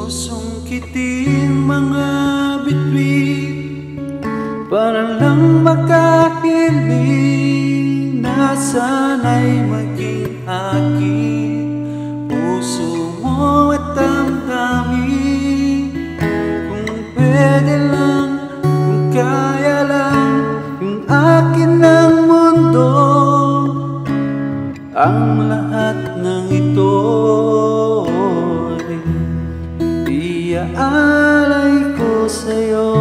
Susungkitin mga bituin para lang makahiling na sana'y maging akin. Puso mo at damdamin, kung pwede lang, kung kaya lang, yung akin ang mundo. Ang lahat ng ito iaalay ko sa'yo.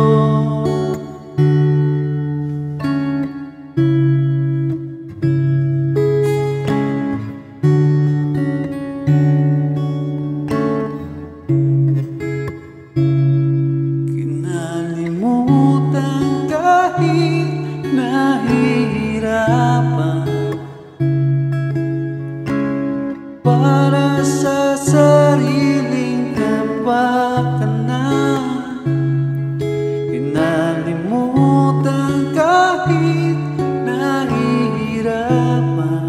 Kinalimutan kahit nahihirapan, para sa sariling kapakanan. Kinalimutan kahit nahihirapan,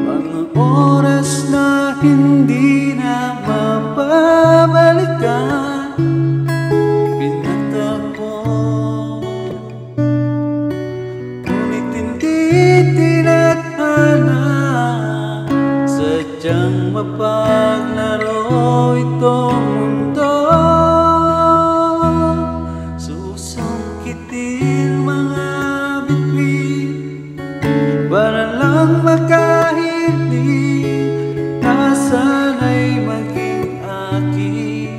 mga oras na hindi na mapabalikan. Pinagtagpo, ngunit hindi tinadhana, sadyang mapaglaro itong mundo. Susungkitin mga bituin para lang makahiling na sana'y maging akin.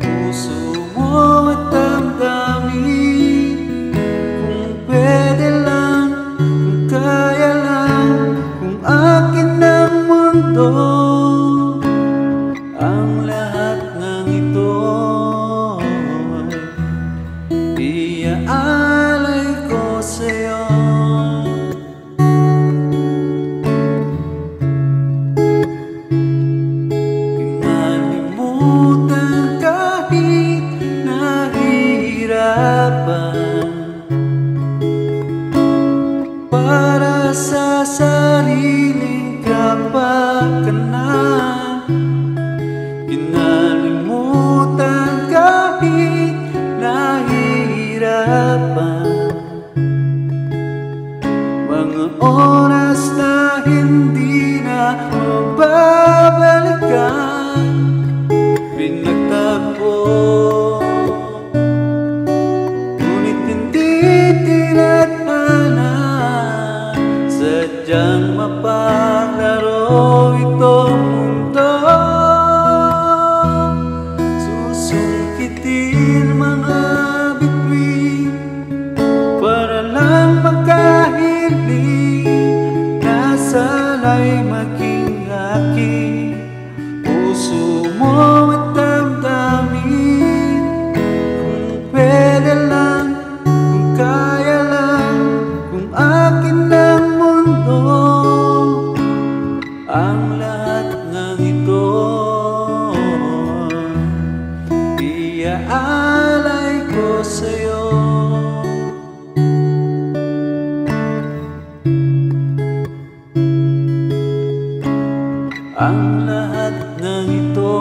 Puso mo at damdamin, kung pwede lang, kung kaya lang, kung akin ang mundo. Ang lahat ng ito iaalay ko sa'yo. Kinalimutan kahit nahihirapan, para sa sariling kapakanan. Kinalimutan kahit nahihirapan, mga oras na hindi na mababalikan. Pinagtagpo, ngunit hindi tinadhana, sadyang mapaglaro itong mundo. Susungkitin mga bituin para lang makahiling na sana'y maging akin. Puso mo at damdamin, kung pwede lang, kung kaya lang, kung akin ang mundo. Ang lahat ng ito iaalay ko sa'yo. Ang lahat ng ito